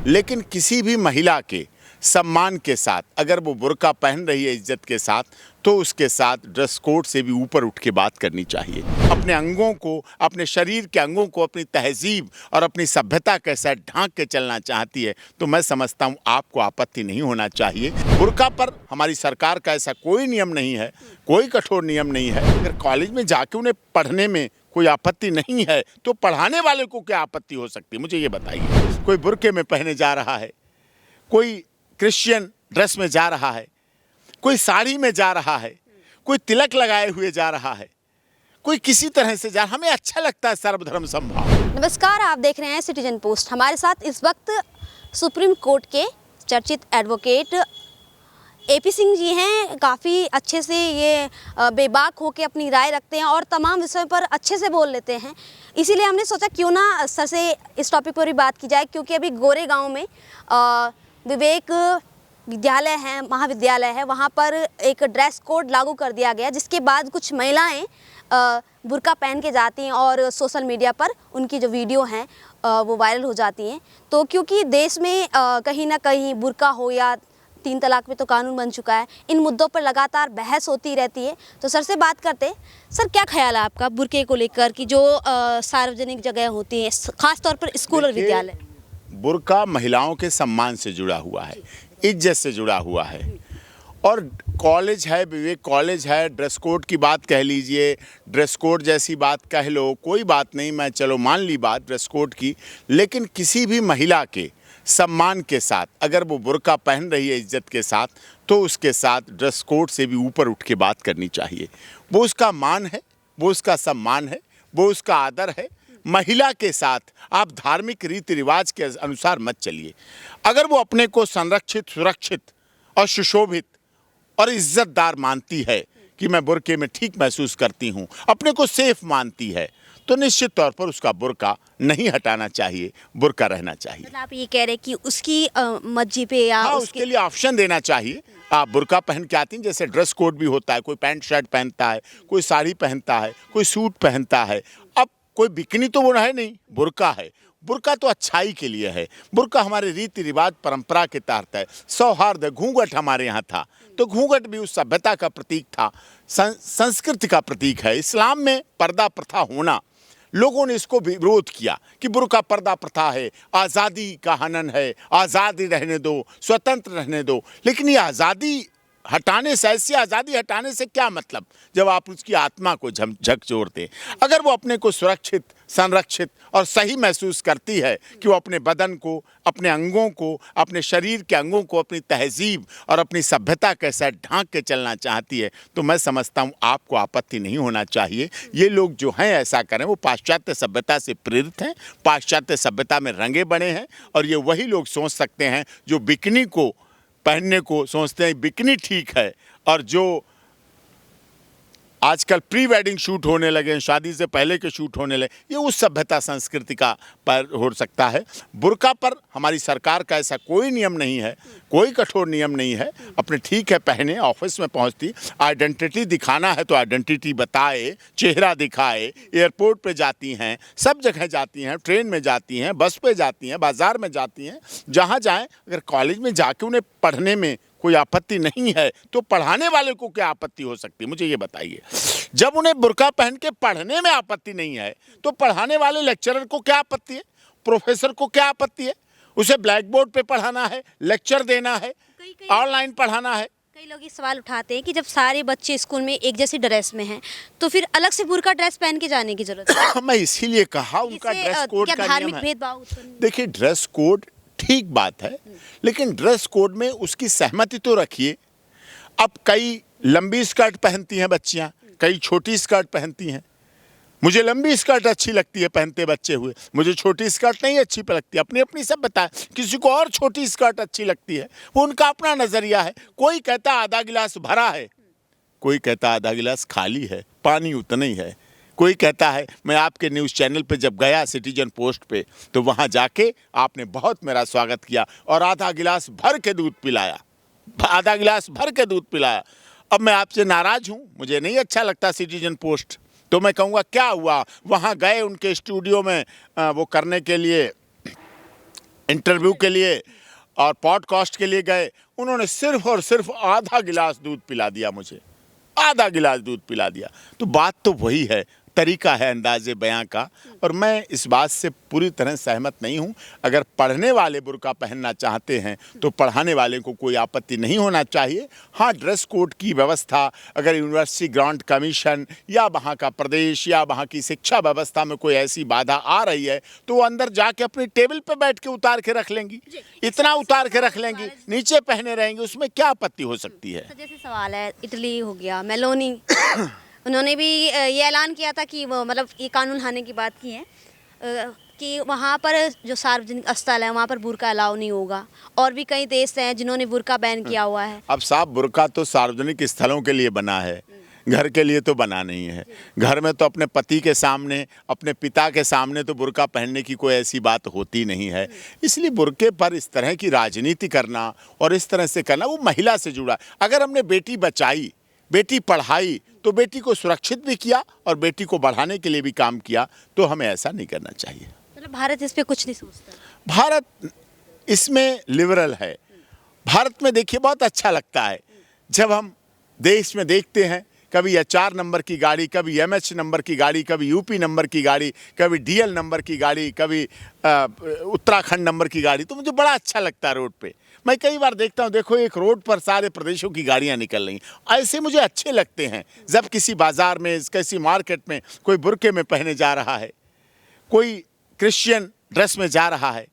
लेकिन किसी भी महिला के सम्मान के साथ अगर वो बुर्का पहन रही है इज्जत के साथ, तो उसके साथ ड्रेस कोड से भी ऊपर उठ के बात करनी चाहिए। अपने अंगों को, अपने शरीर के अंगों को अपनी तहजीब और अपनी सभ्यता के साथ ढांक के चलना चाहती है तो मैं समझता हूँ आपको आपत्ति नहीं होना चाहिए। बुर्का पर हमारी सरकार का ऐसा कोई नियम नहीं है, कोई कठोर नियम नहीं है। अगर कॉलेज में जाके उन्हें पढ़ने में कोई आपत्ति नहीं है तो पढ़ाने वाले को क्या आपत्ति हो सकती है, मुझे ये बताइए। कोई बुर्के में पहने जा रहा है, कोई क्रिश्चियन ड्रेस में जा रहा है, कोई साड़ी में जा रहा है, कोई तिलक लगाए हुए जा रहा है, कोई किसी तरह से जा, हमें अच्छा लगता है सर्वधर्म समभाव। नमस्कार, आप देख रहे हैं सिटीजन पोस्ट। हमारे साथ इस वक्त सुप्रीम कोर्ट के चर्चित एडवोकेट AP सिंह जी हैं। काफ़ी अच्छे से ये बेबाक होकर अपनी राय रखते हैं और तमाम विषयों पर अच्छे से बोल लेते हैं। इसीलिए हमने सोचा क्यों ना सर से इस टॉपिक पर भी बात की जाए, क्योंकि अभी गोरेगांव में विवेक विद्यालय है, महाविद्यालय है, वहाँ पर एक ड्रेस कोड लागू कर दिया गया, जिसके बाद कुछ महिलाएं बुर्का पहन के जाती हैं और सोशल मीडिया पर उनकी जो वीडियो हैं वो वायरल हो जाती हैं। तो क्योंकि देश में कहीं ना कहीं बुर्का हो या 3 तलाक पे तो कानून बन चुका है, इन मुद्दों पर लगातार बहस होती रहती है। तो सर से बात करते हैं। सर, क्या ख्याल है आपका बुर्के को लेकर कि जो सार्वजनिक जगह होती हैं, खासतौर पर स्कूल और विद्यालय? बुर्का महिलाओं के सम्मान से जुड़ा हुआ है, इज्जत से जुड़ा हुआ है। और कॉलेज है, विवेक कॉलेज है, ड्रेस कोड की बात कह लीजिए, ड्रेस कोड जैसी बात कह लो, कोई बात नहीं, मैं चलो मान ली बात ड्रेस कोड की। लेकिन किसी भी महिला के सम्मान के साथ अगर वो बुर्का पहन रही है इज्जत के साथ, तो उसके साथ ड्रेस कोड से भी ऊपर उठ के बात करनी चाहिए। वो उसका मान है, वो उसका सम्मान है, वो उसका आदर है। महिला के साथ आप धार्मिक रीति रिवाज के अनुसार मत चलिए। अगर वो अपने को संरक्षित, सुरक्षित और सुशोभित और इज्जतदार मानती है कि मैं बुर्के में ठीक महसूस करती हूँ, अपने को सेफ मानती है, तो निश्चित तौर पर उसका बुर्का नहीं हटाना चाहिए, बुर्का रहना चाहिए। मतलब आप ये कह रहे हैं कि उसकी मर्जी पे या उसके लिए ऑप्शन देना चाहिए। आप बुर्का पहन के आती हैं, जैसे ड्रेस कोड भी होता है, कोई पैंट शर्ट पहनता है, कोई साड़ी पहनता है, कोई सूट पहनता है। अब कोई बिकनी तो वो है नहीं, बुर्का है। बुर्का तो अच्छाई के लिए है। बुर्का हमारे रीति रिवाज परंपरा के तहत है। सौहार्द, घूंघट हमारे यहाँ था, तो घूंघट भी उस सभ्यता का प्रतीक था, संस्कृति का प्रतीक है। इस्लाम में पर्दा प्रथा होना, लोगों ने इसको विरोध किया कि बुर्का पर्दा प्रथा है, आज़ादी का हनन है, आज़ादी रहने दो, स्वतंत्र रहने दो। लेकिन ये आज़ादी हटाने से, ऐसी आज़ादी हटाने से क्या मतलब, जब आप उसकी आत्मा को झकझोरते। अगर वो अपने को सुरक्षित, संरक्षित और सही महसूस करती है कि वो अपने बदन को, अपने अंगों को, अपने शरीर के अंगों को अपनी तहजीब और अपनी सभ्यता के साथ ढांक के चलना चाहती है, तो मैं समझता हूँ आपको आपत्ति नहीं होना चाहिए। ये लोग जो हैं ऐसा करें, वो पाश्चात्य सभ्यता से प्रेरित हैं, पाश्चात्य सभ्यता में रंगे बने हैं। और ये वही लोग सोच सकते हैं जो बिकनी को पहनने को सोचते हैं बिकनी ठीक है, और जो आजकल प्री वेडिंग शूट होने लगे हैं, शादी से पहले के शूट होने लगे, ये उस सभ्यता संस्कृति का पर हो सकता है। बुर्का पर हमारी सरकार का ऐसा कोई नियम नहीं है, कोई कठोर नियम नहीं है। अपने ठीक है पहने, ऑफिस में पहुंचती, आइडेंटिटी दिखाना है तो आइडेंटिटी बताए, चेहरा दिखाए। एयरपोर्ट पे जाती हैं, सब जगह जाती हैं, ट्रेन में जाती हैं, बस पे जाती हैं, बाजार में जाती हैं, जहाँ जाएँ। अगर कॉलेज में जाके उन्हें पढ़ने में कोई आपत्ति नहीं है तो पढ़ाने वाले को क्या आपत्ति हो सकती है, मुझे ये बताइए। जब उन्हें बुर्का पहन के पढ़ने में आपत्ति नहीं है तो पढ़ाने वाले लेक्चरर को क्या आपत्ति है, प्रोफेसर को क्या आपत्ति है? उसे ब्लैक बोर्ड पे पढ़ाना है, लेक्चर देना है, ऑनलाइन पढ़ाना है। कई लोग ये सवाल उठाते हैं कि जब सारे बच्चे स्कूल में एक जैसी ड्रेस में हैं, तो फिर अलग से बुर्का ड्रेस पहन के जाने की जरूरत है? मैं इसीलिए कहा उनका ड्रेस कोड का धार्मिक नियम है। भेदभाव? देखिए, ड्रेस कोड ठीक बात है, लेकिन ड्रेस कोड में उसकी सहमति तो रखिए। अब कई लंबी स्कर्ट पहनती हैं बच्चियां, कई छोटी स्कर्ट पहनती हैं। मुझे लंबी स्कर्ट अच्छी लगती है पहनते बच्चे हुए, मुझे छोटी स्कर्ट नहीं अच्छी लगती। अपनी अपनी सब बताए, किसी को और छोटी स्कर्ट अच्छी लगती है, वो उनका अपना नजरिया है। कोई कहता आधा गिलास भरा है, कोई कहता आधा गिलास खाली है, पानी उतना ही है। कोई कहता है, मैं आपके न्यूज़ चैनल पे जब गया सिटीजन पोस्ट पे, तो वहाँ जाके आपने बहुत मेरा स्वागत किया और आधा गिलास भर के दूध पिलाया, आधा गिलास भर के दूध पिलाया। अब मैं आपसे नाराज़ हूँ, मुझे नहीं अच्छा लगता सिटीजन पोस्ट, तो मैं कहूँगा क्या हुआ, वहाँ गए उनके स्टूडियो में वो करने के लिए, इंटरव्यू के लिए और पॉडकास्ट के लिए गए, उन्होंने सिर्फ और सिर्फ आधा गिलास दूध पिला दिया मुझे, आधा गिलास दूध पिला दिया। तो बात तो वही है, तरीका है अंदाज़े बयां का। और मैं इस बात से पूरी तरह सहमत नहीं हूं। अगर पढ़ने वाले बुर्का पहनना चाहते हैं तो पढ़ाने वाले को कोई आपत्ति नहीं होना चाहिए। हाँ, ड्रेस कोड की व्यवस्था अगर यूनिवर्सिटी ग्रांट कमीशन या वहाँ का प्रदेश या वहाँ की शिक्षा व्यवस्था में कोई ऐसी बाधा आ रही है तो वो अंदर जाके अपनी टेबल पे बैठ के उतार के रख लेंगी, इतना उतार के रख लेंगी, नीचे पहने रहेंगे, उसमें क्या आपत्ति हो सकती है। तो जैसे सवाल है, इटली हो गया, मेलोनी उन्होंने भी ये ऐलान किया था कि वो मतलब ये कानून लाने की बात की है कि वहाँ पर जो सार्वजनिक स्थल है वहाँ पर बुर्का अलाउ नहीं होगा। और भी कई देश हैं जिन्होंने बुर्का बैन किया हुआ है। अब साहब, बुर्का तो सार्वजनिक स्थलों के लिए बना है, घर के लिए तो बना नहीं है। घर में तो अपने पति के सामने, अपने पिता के सामने तो बुर्का पहनने की कोई ऐसी बात होती नहीं है। इसलिए बुर्के पर इस तरह की राजनीति करना और इस तरह से करना, वो महिला से जुड़ा। अगर हमने बेटी बचाई, बेटी पढ़ाई, तो बेटी को सुरक्षित भी किया और बेटी को बढ़ाने के लिए भी काम किया, तो हमें ऐसा नहीं करना चाहिए। मतलब भारत इस पे कुछ नहीं सोचता। भारत इसमें लिबरल है। भारत में देखिए बहुत अच्छा लगता है जब हम देश में देखते हैं, कभी HR नंबर की गाड़ी, कभी MH नंबर की गाड़ी, कभी UP नंबर की गाड़ी, कभी DL नंबर की गाड़ी, कभी उत्तराखंड नंबर की गाड़ी, तो मुझे बड़ा अच्छा लगता है। रोड पे मैं कई बार देखता हूँ, देखो एक रोड पर सारे प्रदेशों की गाड़ियाँ निकल रही, ऐसे मुझे अच्छे लगते हैं। जब किसी बाजार में, किसी मार्केट में कोई बुर्के में पहने जा रहा है, कोई क्रिश्चियन ड्रेस में जा रहा है,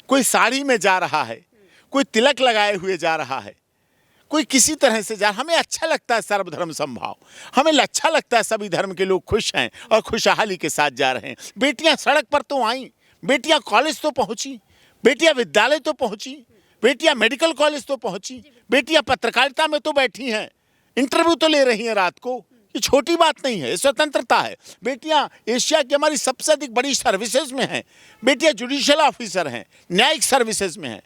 कोई साड़ी में जा रहा है, कोई तिलक लगाए हुए जा रहा है, कोई किसी तरह से जा, हमें अच्छा लगता है सर्वधर्म समभाव। हमें अच्छा लगता है सभी धर्म के लोग खुश हैं और खुशहाली के साथ जा रहे हैं। बेटियां सड़क पर तो आईं, बेटियां कॉलेज तो पहुंची, बेटियां विद्यालय तो पहुंची, बेटियां मेडिकल कॉलेज तो पहुंची, बेटियां पत्रकारिता में तो बैठी हैं, इंटरव्यू तो ले रही हैं रात को। ये छोटी बात नहीं है, ये स्वतंत्रता है। बेटियां एशिया की हमारी सबसे अधिक बड़ी सर्विसेज में हैं, बेटियां जुडिशियल ऑफिसर हैं, न्यायिक सर्विसेज में हैं,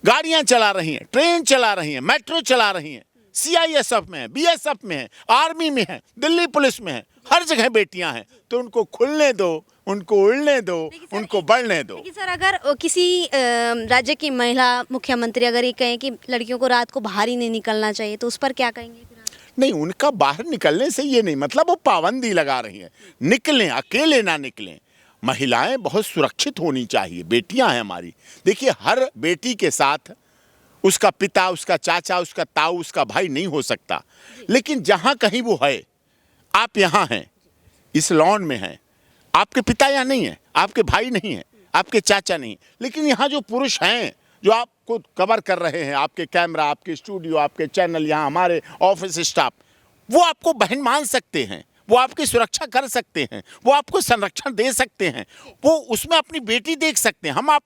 गाड़ियां चला रही हैं, ट्रेन चला रही हैं, मेट्रो चला रही हैं, CISF में है, BSF में है, आर्मी में है, दिल्ली पुलिस में है, हर जगह बेटियां हैं। तो उनको खुलने दो, उनको उड़ने दो, उनको बढ़ने दो। लेकिन सर, अगर किसी राज्य की महिला मुख्यमंत्री अगर ये कहें कि लड़कियों को रात को बाहर ही नहीं निकलना चाहिए, तो उस पर क्या कहेंगे फिर आप? नहीं, उनका बाहर निकलने से ये नहीं मतलब वो पाबंदी लगा रही हैं। निकलें, अकेले ना निकलें। महिलाएं बहुत सुरक्षित होनी चाहिए, बेटियां हैं हमारी। देखिए, हर बेटी के साथ उसका पिता, उसका चाचा, उसका ताऊ, उसका भाई नहीं हो सकता। लेकिन जहाँ कहीं वो है, आप यहाँ हैं, इस लॉन में हैं, आपके पिता यहाँ नहीं है, आपके भाई नहीं है, आपके चाचा नहीं, लेकिन यहाँ जो पुरुष हैं जो आपको कवर कर रहे हैं, आपके कैमरा, आपके स्टूडियो, आपके चैनल, यहाँ हमारे ऑफिस स्टाफ, वो आपको बहन मान सकते हैं, वो आपकी सुरक्षा कर सकते हैं, वो आपको संरक्षण दे सकते हैं, वो उसमें अपनी बेटी देख सकते हैं। हम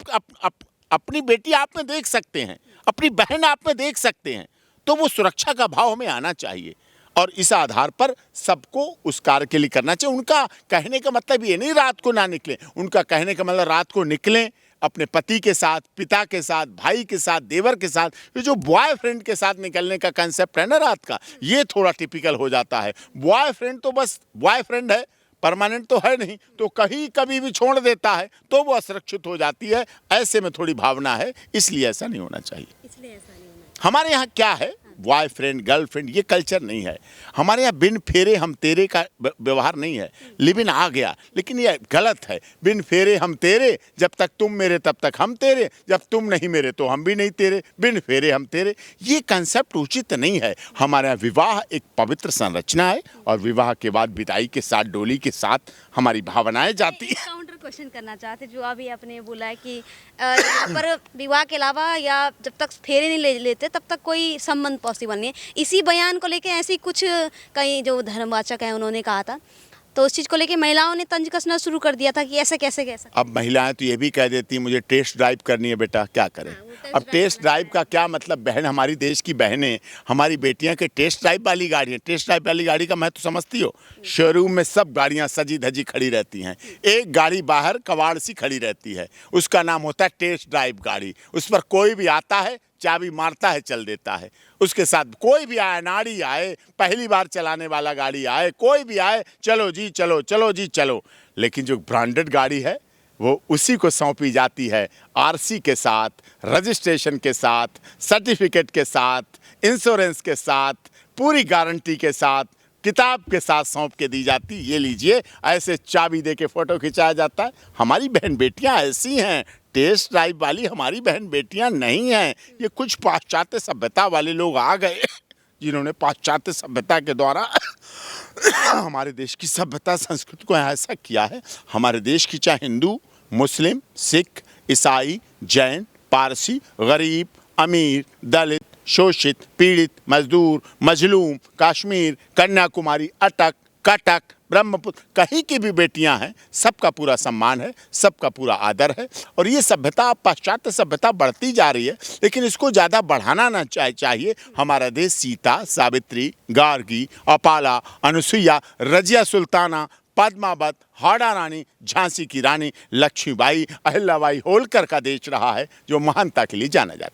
अपनी बेटी आप में देख सकते हैं, अपनी बहन आप में देख सकते हैं। तो वो सुरक्षा का भाव हमें आना चाहिए और इस आधार पर सबको उस कार्य के लिए करना चाहिए। उनका कहने का मतलब ये नहीं रात को ना निकलें, उनका कहने का मतलब रात को निकलें, अपने पति के साथ, पिता के साथ, भाई के साथ, देवर के साथ। ये जो बॉयफ्रेंड के साथ निकलने का कंसेप्ट है ना रात का, ये थोड़ा टिपिकल हो जाता है। बॉयफ्रेंड तो बस बॉयफ्रेंड है, परमानेंट तो है नहीं, तो कहीं कभी भी छोड़ देता है तो वो असुरक्षित हो जाती है। ऐसे में थोड़ी भावना है, इसलिए ऐसा नहीं होना चाहिए। इसलिए ऐसा नहीं होना चाहिए। हमारे यहाँ क्या है, बॉयफ्रेंड गर्लफ्रेंड ये कल्चर नहीं है हमारे यहाँ। बिन फेरे हम तेरे का व्यवहार नहीं है। लिव इन आ गया, लेकिन ये गलत है। बिन फेरे हम तेरे, जब तक तुम मेरे तब तक हम तेरे, जब तुम नहीं मेरे तो हम भी नहीं तेरे, बिन फेरे हम तेरे, ये कंसेप्ट उचित नहीं है। हमारे यहाँ विवाह एक पवित्र संरचना है और विवाह के बाद विदाई के साथ, डोली के साथ हमारी भावनाएं जाती हैं। काउंटर क्वेश्चन करना चाहते, जो अभी आपने बोला है कि यहाँ पर विवाह के अलावा या जब तक फेरे नहीं लेते तब तक कोई संबंध पॉसिबल नहीं है। इसी बयान को लेके ऐसी कुछ कई जो धर्मवाचक हैं उन्होंने कहा था, तो उस चीज़ को लेके महिलाओं ने तंज कसना शुरू कर दिया था कि ऐसे कैसे कैसे। अब महिलाएं तो ये भी कह देती मुझे टेस्ट ड्राइव करनी है, बेटा क्या करें। अब टेस्ट ड्राइव का क्या मतलब, बहन हमारी देश की बहनें, हमारी बेटियां के टेस्ट ड्राइव वाली गाड़ी है। टेस्ट ड्राइव वाली गाड़ी का महत्व समझती हो? शोरूम में सब गाड़ियां सजी धजी खड़ी रहती हैं, एक गाड़ी बाहर कबाड़ सी खड़ी रहती है, उसका नाम होता है टेस्ट ड्राइव गाड़ी। उस पर कोई भी आता है, चाबी मारता है, चल देता है। उसके साथ कोई भी आए, नाड़ी आए, पहली बार चलाने वाला गाड़ी आए, कोई भी आए, चलो जी चलो, चलो जी चलो। लेकिन जो ब्रांडेड गाड़ी है, वो उसी को सौंपी जाती है, आरसी के साथ, रजिस्ट्रेशन के साथ, सर्टिफिकेट के साथ, इंश्योरेंस के साथ, पूरी गारंटी के साथ, किताब के साथ सौंप के दी जाती। ये लीजिए, ऐसे चाबी दे के फ़ोटो खिंचाया जाता है। हमारी बहन बेटियां ऐसी हैं, टेस्ट ड्राइव वाली हमारी बहन बेटियां नहीं हैं। ये कुछ पाश्चात्य सभ्यता वाले लोग आ गए, जिन्होंने पाश्चात्य सभ्यता के द्वारा हमारे देश की सभ्यता संस्कृति को ऐसा किया है। हमारे देश की चाहे हिंदू, मुस्लिम, सिख, ईसाई, जैन, पारसी, गरीब, अमीर, दलित, शोषित, पीड़ित, मजदूर, मजलूम, कश्मीर, कन्याकुमारी, अटक, कटक, ब्रह्मपुत्र, कहीं की भी बेटियां हैं, सबका पूरा सम्मान है, सबका पूरा आदर है। और ये सभ्यता, पाश्चात्य सभ्यता बढ़ती जा रही है, लेकिन इसको ज़्यादा बढ़ाना ना चाहिए। हमारा देश सीता, सावित्री, गार्गी, अपाला, अनुसुईया, रजिया सुल्ताना, पद्मावत, हाड़ा रानी, झांसी की रानी लक्ष्मीबाई, अहिल्याबाई होलकर का देश रहा है, जो महानता के लिए जाना जाता है।